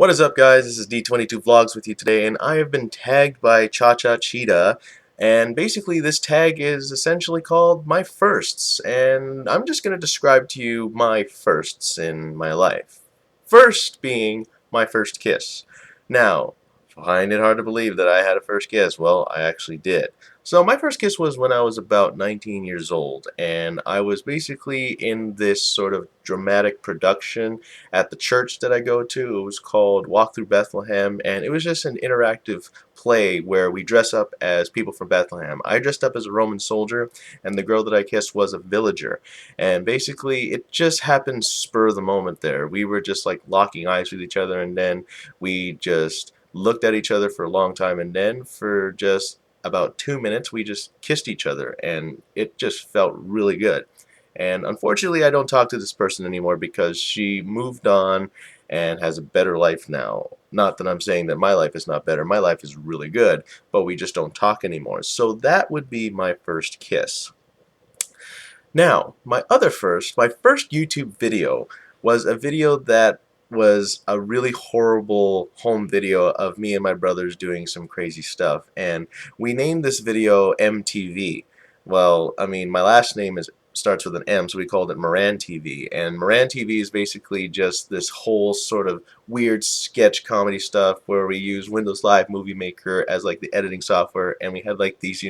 What is up, guys? This is D22 Vlogs with you today, and I have been tagged by Cha-Cha Cheetah, and basically this tag is essentially called My Firsts, and I'm just going to describe to you my firsts in my life. First being my first kiss. Now, find it hard to believe that I had a first kiss. Well, I actually did. So my first kiss was when I was about 19 years old, and I was basically in this sort of dramatic production at the church that I go to. It was called Walk Through Bethlehem, and it was just an interactive play where we dress up as people from Bethlehem. I dressed up as a Roman soldier, and the girl that I kissed was a villager. And basically, it just happened spur of the moment there. We were just like locking eyes with each other, and then we just looked at each other for a long time, and then for just about 2 minutes we just kissed each other, and it just felt really good. And unfortunately, I don't talk to this person anymore because she moved on and has a better life now. Not that I'm saying that my life is not better. My life is really good, but we just don't talk anymore. So that would be my first kiss. Now, my first YouTube video was a video that was a really horrible home video of me and my brothers doing some crazy stuff, and we named this video MTV. Well, I mean, my last name starts with an M, so we called it Moran TV. And Moran TV is basically just this whole sort of weird sketch comedy stuff where we use Windows Live Movie Maker as like the editing software, and we had like these,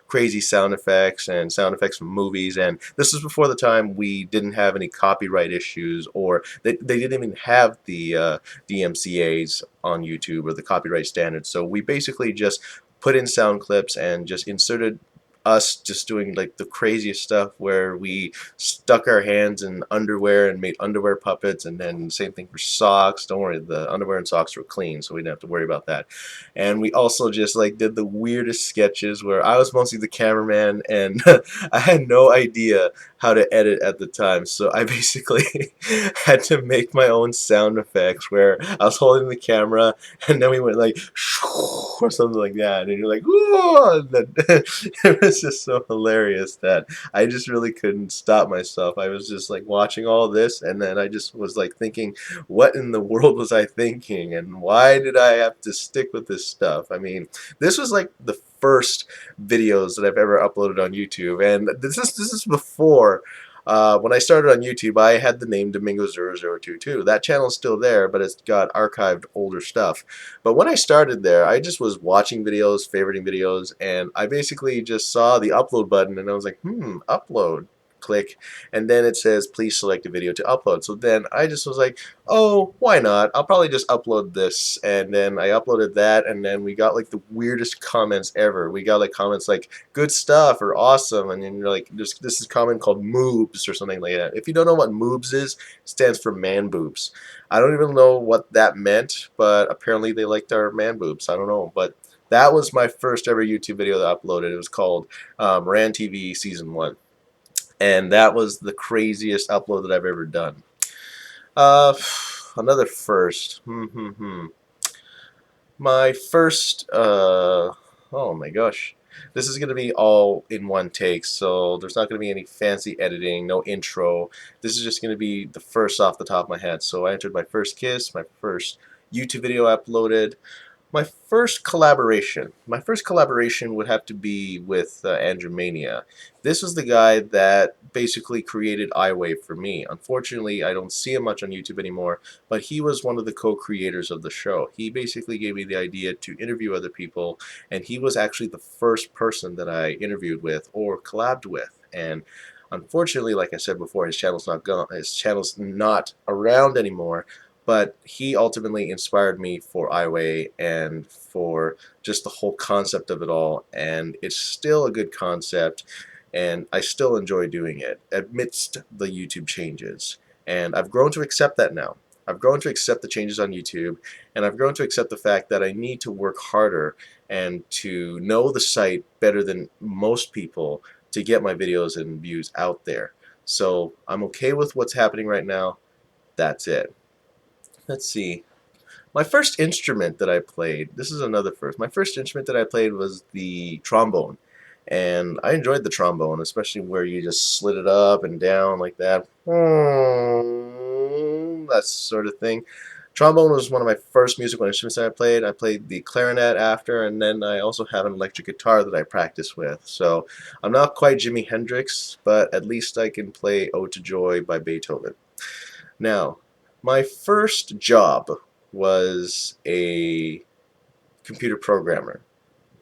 crazy sound effects and sound effects from movies. And this was before the time we didn't have any copyright issues, or they didn't even have the DMCA's on YouTube or the copyright standards. So we basically just put in sound clips and just inserted us just doing like the craziest stuff where we stuck our hands in underwear and made underwear puppets, and then same thing for socks. Don't worry, the underwear and socks were clean, so we didn't have to worry about that. And we also just like did the weirdest sketches where I was mostly the cameraman, and I had no idea how to edit at the time, so I basically had to make my own sound effects where I was holding the camera, and then we went like or something like that, and you're like, "Ooh!" And then it was just so hilarious that I just really couldn't stop myself. I was just like watching all this, and then I just was like thinking, what in the world was I thinking, and why did I have to stick with this stuff? I mean, this was like the first videos that I've ever uploaded on YouTube, and this is before. When I started on YouTube, I had the name Domingo0022. That channel is still there, but it's got archived older stuff. But when I started there, I just was watching videos, favoriting videos, and I basically just saw the upload button, and I was like, upload. Click, and then it says please select a video to upload. So then I just was like, oh, why not? I'll probably just upload this. And then I uploaded that, and then we got like the weirdest comments ever. We got like comments like good stuff or awesome, and then you're like, this is a comment called moobs or something like that. If you don't know what moobs is, it stands for man boobs. I don't even know what that meant, but apparently they liked our man boobs. I don't know, but that was my first ever YouTube video that I uploaded. It was called Ran TV Season 1. And that was the craziest upload that I've ever done. Uh, Another first. My first, oh my gosh. This is going to be all in one take, so there's not going to be any fancy editing, no intro. This is just going to be the first off the top of my head. So I entered my first kiss, my first YouTube video uploaded. My first collaboration. My first collaboration would have to be with Andrew Mania. This was the guy that basically created iWave for me. Unfortunately, I don't see him much on YouTube anymore, but he was one of the co-creators of the show. He basically gave me the idea to interview other people, and he was actually the first person that I interviewed with or collabed with. And unfortunately, like I said before, his channel's not gone. His channel's not around anymore. But he ultimately inspired me for iWay and for just the whole concept of it all. And it's still a good concept, and I still enjoy doing it amidst the YouTube changes. And I've grown to accept that now. I've grown to accept the changes on YouTube, and I've grown to accept the fact that I need to work harder and to know the site better than most people to get my videos and views out there. So I'm okay with what's happening right now. That's it. Let's see. My first instrument that I played, this is another first. My first instrument that I played was the trombone. And I enjoyed the trombone, especially where you just slid it up and down like that. That sort of thing. Trombone was one of my first musical instruments that I played. I played the clarinet after, and then I also have an electric guitar that I practice with. So I'm not quite Jimi Hendrix, but at least I can play Ode to Joy by Beethoven. Now, my first job was a computer programmer.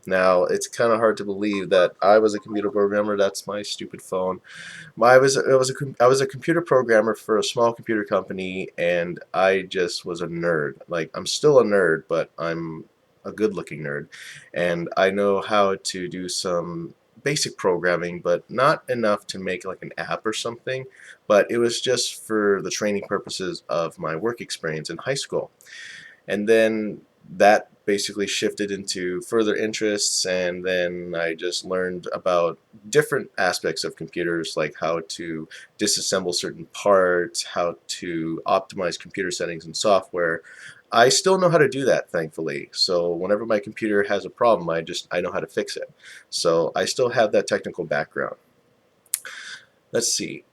Now, it's kind of hard to believe that I was a computer programmer. That's my stupid phone. I was a computer programmer for a small computer company, and I just was a nerd. Like, I'm still a nerd, but I'm a good-looking nerd, and I know how to do some basic programming, but not enough to make like an app or something. But it was just for the training purposes of my work experience in high school. And then that basically shifted into further interests, and then I just learned about different aspects of computers, like how to disassemble certain parts, how to optimize computer settings and software. I still know how to do that, thankfully. So whenever my computer has a problem, I know how to fix it. So I still have that technical background. Let's see.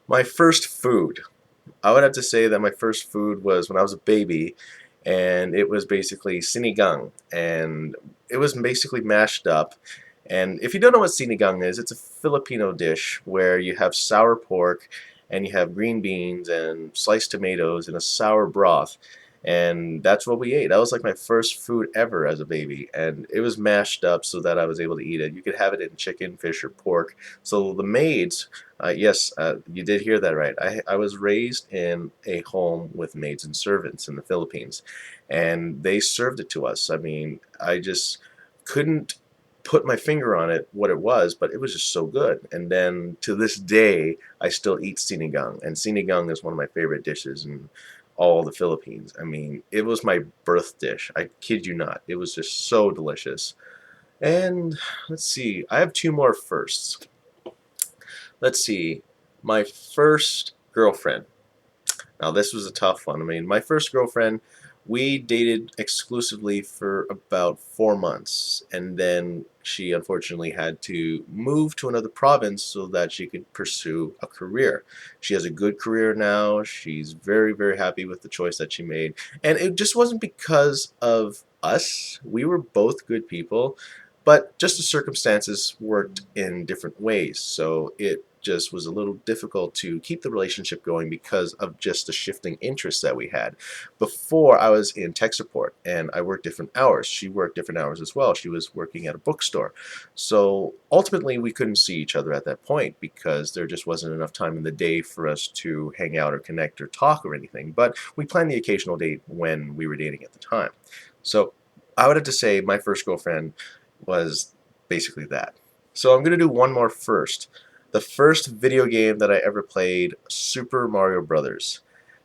My first food. I would have to say that my first food was when I was a baby, and it was basically sinigang, and it was basically mashed up. And if you don't know what sinigang is, it's a Filipino dish where you have sour pork and you have green beans and sliced tomatoes in a sour broth. And that's what we ate. That was like my first food ever as a baby. And it was mashed up so that I was able to eat it. You could have it in chicken, fish, or pork. So the maids, yes, you did hear that right. I was raised in a home with maids and servants in the Philippines. And they served it to us. I mean, I just couldn't put my finger on it what it was, but it was just so good. And then to this day, I still eat sinigang, and sinigang is one of my favorite dishes in all the Philippines. I mean, it was my birth dish. I kid you not. It was just so delicious. And let's see, I have two more firsts. Let's see, my first girlfriend. Now, this was a tough one. I mean, my first girlfriend, we dated exclusively for about 4 months, and then she unfortunately had to move to another province so that she could pursue a career. She has a good career now. She's very, very happy with the choice that she made. And it just wasn't because of us. We were both good people, but just the circumstances worked in different ways. So it just was a little difficult to keep the relationship going because of just the shifting interests that we had. Before, I was in tech support and I worked different hours. She worked different hours as well. She was working at a bookstore. So ultimately, we couldn't see each other at that point because there just wasn't enough time in the day for us to hang out or connect or talk or anything. But we planned the occasional date when we were dating at the time. So I would have to say my first girlfriend was basically that. So I'm going to do one more first. The first video game that I ever played, Super Mario Brothers.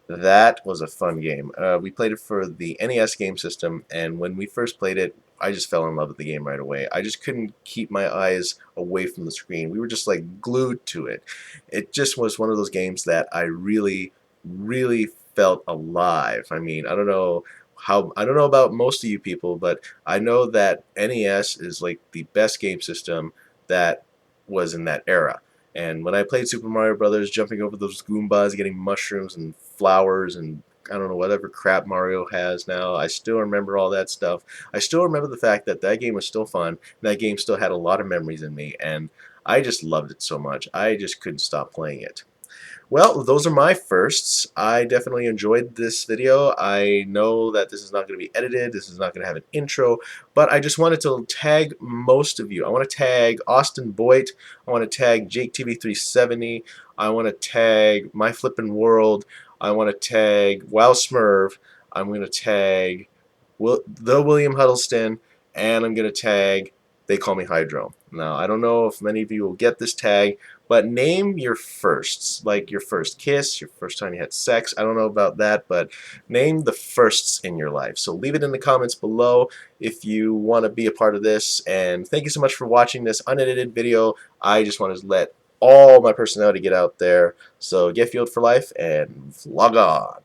That was a fun game. We played it for the NES game system, and when we first played it, I just fell in love with the game right away. I just couldn't keep my eyes away from the screen. We were just like glued to it. It just was one of those games that I really, really felt alive. I mean, I don't know about most of you people, but I know that NES is like the best game system that was in that era. And when I played Super Mario Brothers, jumping over those Goombas, getting mushrooms and flowers and I don't know, whatever crap Mario has now, I still remember all that stuff. I still remember the fact that that game was still fun. That game still had a lot of memories in me, and I just loved it so much. I just couldn't stop playing it. Well, those are my firsts. I definitely enjoyed this video. I know that this is not going to be edited. This is not going to have an intro, but I just wanted to tag most of you. I want to tag Austin Boydte. I want to tag JakeTV370. I want to tag myflipnworld. I want to tag Wow Smurv. I'm going to tag the William Huddleston, and I'm going to tag They Call Me Hydro. Now, I don't know if many of you will get this tag, but name your firsts, like your first kiss, your first time you had sex. I don't know about that, but name the firsts in your life. So leave it in the comments below if you want to be a part of this. And thank you so much for watching this unedited video. I just wanted to let all my personality get out there. So get fueled for life and vlog on.